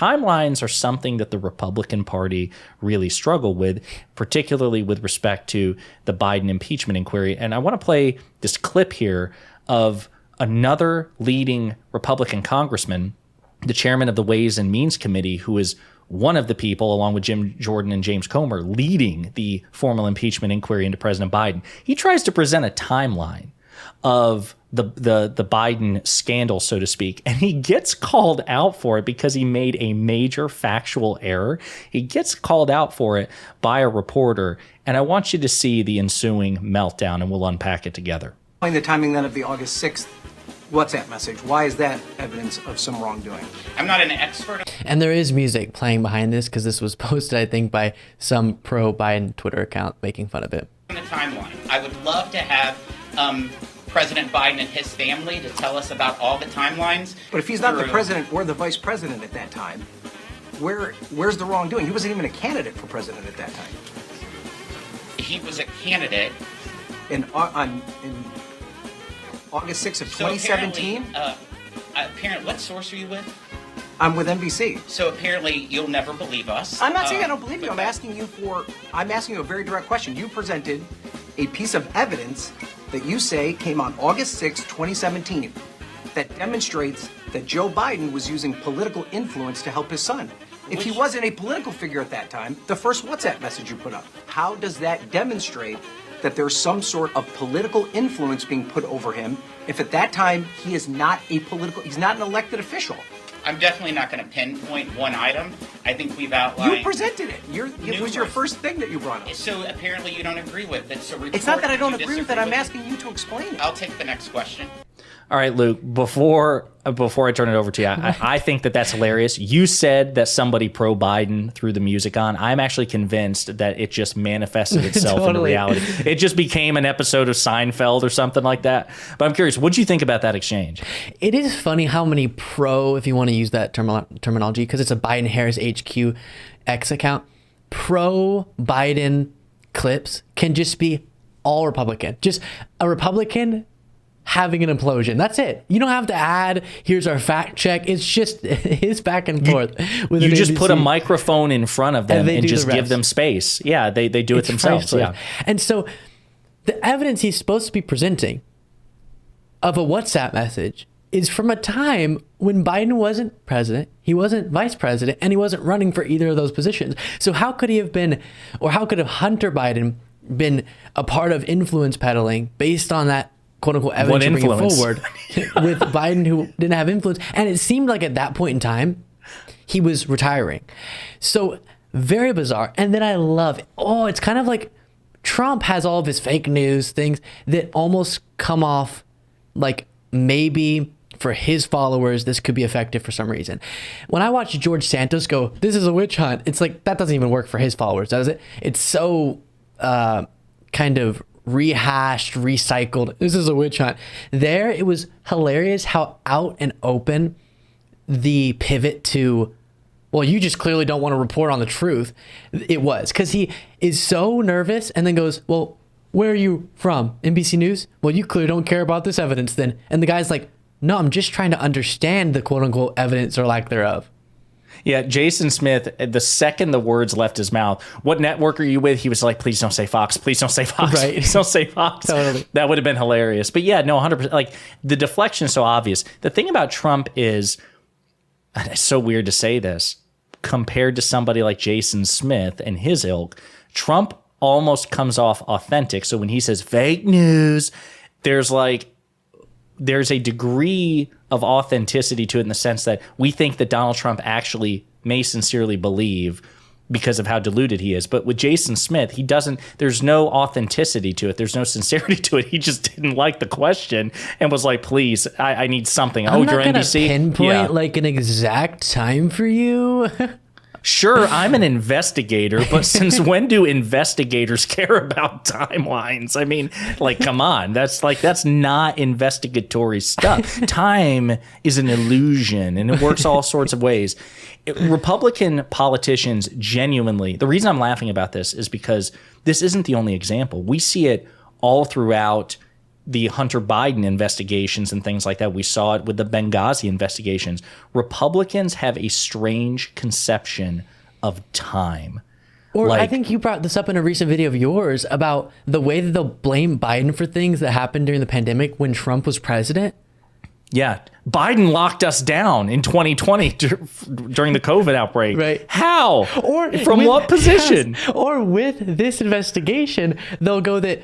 timelines are something that the Republican Party really struggle with, particularly with respect to the Biden impeachment inquiry. And I want to play this clip here of another leading Republican congressman, the chairman of the Ways and Means Committee, who is one of the people, along with Jim Jordan and James Comer, leading the formal impeachment inquiry into President Biden. He tries to present a timeline of the Biden scandal, so to speak, and he gets called out for it because he made a major factual error. He gets called out for it by a reporter, and I want you to see the ensuing meltdown, and we'll unpack it together. The timing then of the August 6th WhatsApp message, why is that evidence of some wrongdoing? I'm not an expert. And there is music playing behind this because this was posted, I think, by some pro-Biden Twitter account making fun of it. On the timeline, I would love to have President Biden and his family to tell us about all the timelines. But if he's not the president or the vice president at that time, where's the wrongdoing? He wasn't even a candidate for president at that time. He was a candidate. In August 6th of 2017? Apparently, what source are you with? I'm with NBC. So apparently you'll never believe us. I'm not saying I don't believe you. I'm asking you a very direct question. You presented a piece of evidence that you say came on August 6, 2017, that demonstrates that Joe Biden was using political influence to help his son. If he wasn't a political figure at that time, the first WhatsApp message you put up, how does that demonstrate that there's some sort of political influence being put over him if at that time he's not an elected official? I'm definitely not going to pinpoint one item. I think we've outlined... You presented it. It was your first thing that you brought up. So apparently you don't agree with it. So it's not that I don't agree with it. I'm asking you to explain it. I'll take the next question. All right, Luke, before I turn it over to you, I think that's hilarious. You said that somebody pro-Biden threw the music on. I'm actually convinced that it just manifested itself into reality. It just became an episode of Seinfeld or something like that. But I'm curious, what do you think about that exchange? It is funny how many if you want to use that terminology, because it's a Biden-Harris HQ X account, pro-Biden clips can just be all Republican. Just a Republican having an implosion. That's it. You don't have to add, here's our fact check. It's just his back and forth. You just put a microphone in front of them and just give them space. Yeah, they do it themselves. Yeah. And so the evidence he's supposed to be presenting of a WhatsApp message is from a time when Biden wasn't president, he wasn't vice president, and he wasn't running for either of those positions. So how could he have been, or how could have Hunter Biden been a part of influence peddling based on that quote unquote evidence you're bringing forward with Biden, who didn't have influence? And it seemed like at that point in time, he was retiring. So very bizarre. And then I love it. Oh, it's kind of like Trump has all of his fake news things that almost come off like maybe for his followers, this could be effective for some reason. When I watch George Santos go, this is a witch hunt, it's like, that doesn't even work for his followers, does it? It's so kind of rehashed, recycled. This is a witch hunt. There, it was hilarious how out and open the pivot to, well, you just clearly don't want to report on the truth. It was because he is so nervous and then goes, well, where are you from? NBC News? Well, you clearly don't care about this evidence then. And the guy's like, no, I'm just trying to understand the quote unquote evidence or lack thereof. Yeah, Jason Smith, the second the words left his mouth, what network are you with? He was like, please don't say Fox. Please don't say Fox. Right. Please don't say Fox. Totally. That would have been hilarious. But yeah, no, 100%. Like, the deflection is so obvious. The thing about Trump is, and it's so weird to say this, compared to somebody like Jason Smith and his ilk, Trump almost comes off authentic. So when he says fake news, there's a degree of authenticity to it in the sense that we think that Donald Trump actually may sincerely believe because of how deluded he is. But with Jason Smith, there's no authenticity to it. There's no sincerity to it. He just didn't like the question and was like, please, I need something. I'm not you're gonna NBC? pinpoint like an exact time for you. Sure, I'm an investigator, but since when do investigators care about timelines? I mean, like, come on. That's not investigatory stuff. Time is an illusion, and it works all sorts of ways. Republican politicians genuinely, the reason I'm laughing about this is because this isn't the only example. We see it all throughout the Hunter Biden investigations and things like that. We saw it with the Benghazi investigations. Republicans have a strange conception of time. Or Like, I think you brought this up in a recent video of yours about the way that they'll blame Biden for things that happened during the pandemic when Trump was president. yeah, Biden locked us down in 2020 during the COVID outbreak. Right. How? Or from with- what position? yes, or with this investigation, they'll go that,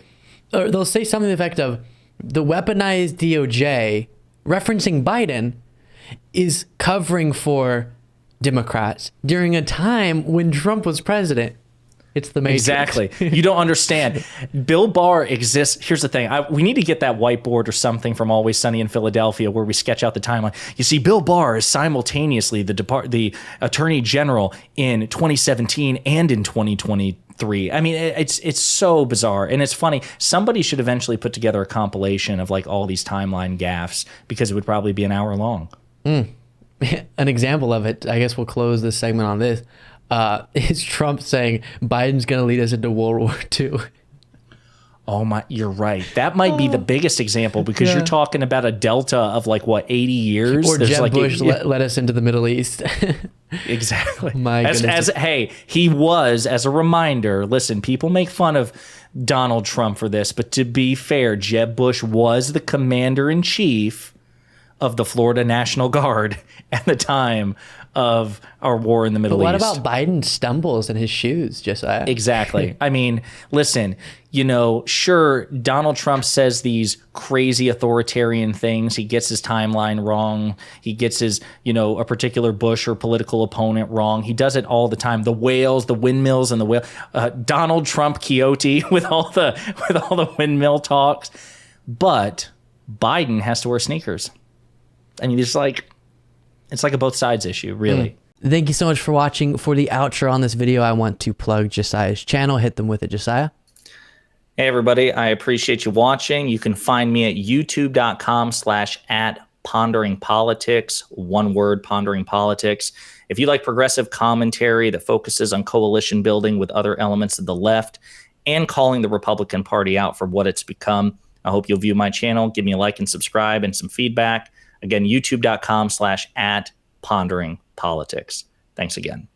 or they'll say something to the effect of the weaponized DOJ referencing Biden is covering for Democrats during a time when Trump was president. It's the Matrix. Exactly. You don't understand. Bill Barr exists. Here's the thing. We need to get that whiteboard or something from Always Sunny in Philadelphia where we sketch out the timeline. You see, Bill Barr is simultaneously the Attorney General in 2017 and in 2023. I mean, it's so bizarre, and it's funny. Somebody should eventually put together a compilation of like all these timeline gaffes, because it would probably be an hour long. An example of it, I guess we'll close this segment on this, is Trump saying Biden's going to lead us into World War II. Oh my, you're right. That might be the biggest example, because you're talking about a delta of like, what, 80 years? Or There's Jeb like Bush led us into the Middle East. Exactly. My goodness. Hey, he was, as a reminder, listen, people make fun of Donald Trump for this, but to be fair, Jeb Bush was the commander-in-chief of the Florida National Guard at the time of our war in the Middle What East. about Biden stumbles in his shoes, Josiah? Exactly. I mean, listen, sure, Donald Trump says these crazy authoritarian things. He gets his timeline wrong. He gets his, a particular Bush or political opponent wrong. He does it all the time. The whales, the windmills, and the whale. Donald Trump Quixote with all the windmill talks. But Biden has to wear sneakers. I mean, it's like a both sides issue, really. Thank you so much for watching. For the outro on this video, I want to plug Josiah's channel. Hit them with it, Josiah. Hey, everybody. I appreciate you watching. You can find me at youtube.com/@ponderingpolitics. One word, Pondering Politics. If you like progressive commentary that focuses on coalition building with other elements of the left and calling the Republican Party out for what it's become, I hope you'll view my channel. Give me a like and subscribe and some feedback. Again, youtube.com/@ponderingpolitics. Thanks again.